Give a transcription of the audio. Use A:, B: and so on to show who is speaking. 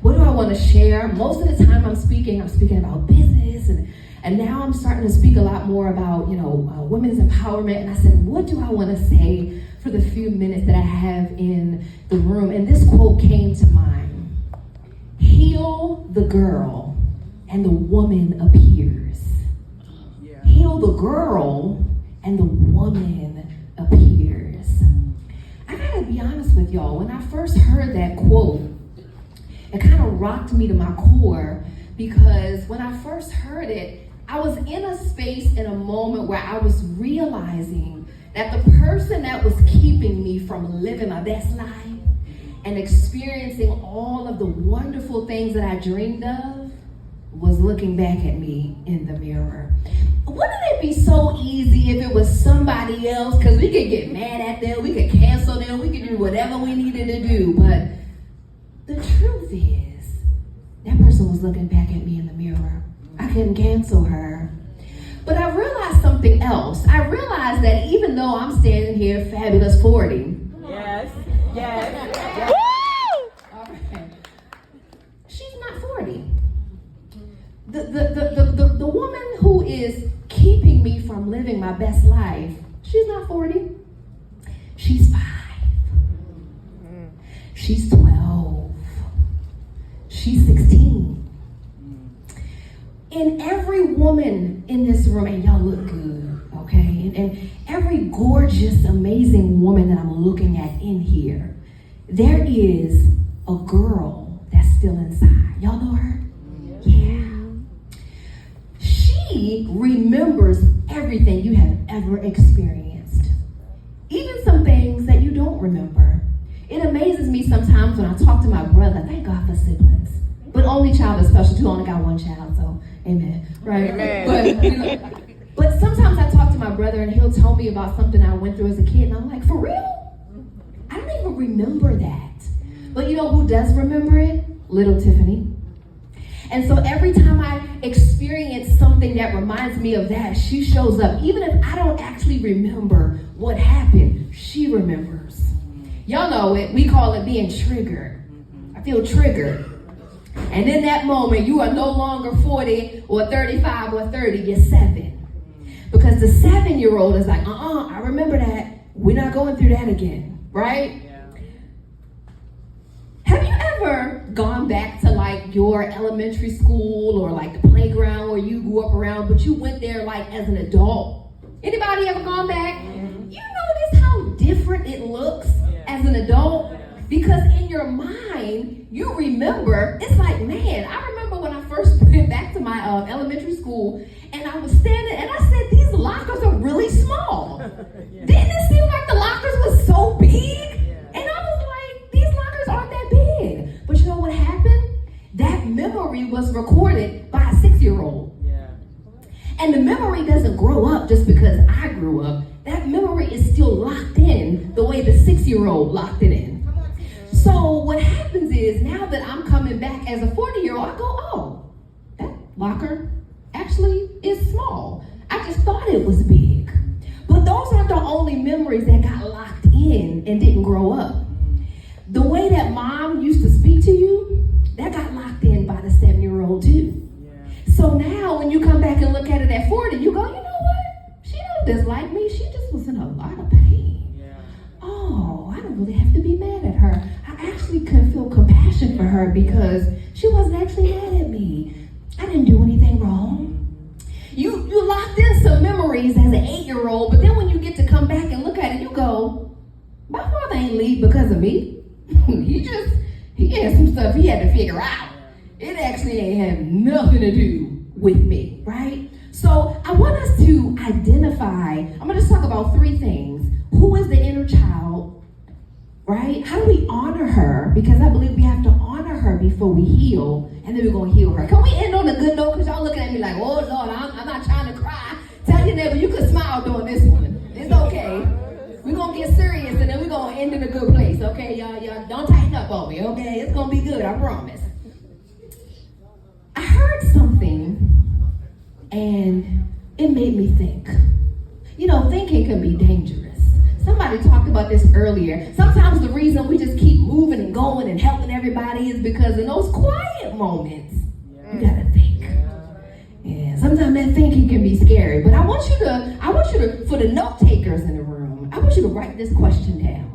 A: what do I want to share? Most of the time I'm speaking about business, and now I'm starting to speak a lot more about, women's empowerment. And I said, what do I want to say for the few minutes that I have in the room? And this quote came to mind: heal the girl and the woman appears. Yeah. Heal the girl and the woman appears. I gotta be honest with y'all, when I first heard that quote, it kind of rocked me to my core, because when I first heard it, I was in a space, in a moment where I was realizing that the person that was keeping me from living my best life and experiencing all of the wonderful things that I dreamed of was looking back at me in the mirror. Wouldn't it be so easy if it was somebody else? Because we could get mad at them, we could cancel them, we could do whatever we needed to do. But the truth is, that person was looking back at me in the mirror. I couldn't cancel her. But I realized something else. I realized that even though I'm standing here, fabulous 40.
B: Yes.
A: All right. She's not 40. The woman who is keeping me from living my best life, she's not 40. She's 5. She's 12. She's 16. And every woman in this room, and y'all look good, okay? And every gorgeous, amazing woman that I'm looking at in here, there is a girl that's still inside. Y'all know her? Yeah. She remembers everything you have ever experienced, even some things that you don't remember. It amazes me sometimes when I talk to my brother. Thank God for siblings. But only child is special too. Only got one child, so amen. Right?
B: Amen.
A: But sometimes I talk to my brother and he'll tell me about something I went through as a kid, and I'm like, for real? I don't even remember that. But you know who does remember it? Little Tiffany. And so every time I experience something that reminds me of that, she shows up. Even if I don't actually remember what happened, she remembers. Y'all know it. We call it being triggered. I feel triggered. And in that moment, you are no longer 40 or 35 or 30, you're 7. Because the 7-year-old is like, I remember that. We're not going through that again, right? Yeah. Have you ever gone back to like your elementary school or like the playground where you grew up around, but you went there like as an adult? Anybody ever gone back? Mm-hmm. You notice how different it looks as an adult? Because in your mind, you remember, it's like, man, I remember when I first went back to my elementary school, and I was standing, and I said, these lockers are really small. Didn't it seem like the lockers were so big? And I was like, these lockers aren't that big. But you know what happened? That memory was recorded by a 6-year-old. And the memory doesn't grow up just because I grew up. That memory is still locked in the way the 6-year-old locked it in. So what happens is, now that I'm coming back as a 40-year-old, I go, oh, that locker actually is small. I just thought it was big. But those aren't the only memories that got locked in and didn't grow up. The way that mom used to speak to you, that got locked in by the 7-year-old too. So now when you come back and look at it at 40, you go, you know what? She don't dislike me. She just was in a lot of pain. Yeah. Oh, I don't really have to be mad at her. I actually could feel compassion for her because she wasn't actually mad at me. I didn't do anything wrong. You locked in some memories as an 8-year-old, but then when you get to come back and look at it, you go, my father ain't leave because of me. he had some stuff he had to figure out. It actually ain't have nothing to do with me, right? So I want us to identify, I'm going to just talk about 3 things. Who is the inner child, right? How do we honor her? Because I believe we have to honor her before we heal, and then we're going to heal her. Can we end on a good note? Because y'all looking at me like, oh, Lord, I'm not trying to cry. Tell your neighbor, you can smile during this one. It's okay. We're going to get serious, and then we're going to end in a good place, okay? Y'all don't tighten up on me, okay? It's going to be good, I promise. I heard something, and it made me think. You know, thinking can be dangerous. Somebody talked about this earlier. Sometimes the reason we just keep moving and going and helping everybody is because in those quiet moments, you gotta think. Yeah, sometimes that thinking can be scary. But I want you to, for the note takers in the room, I want you to write this question down.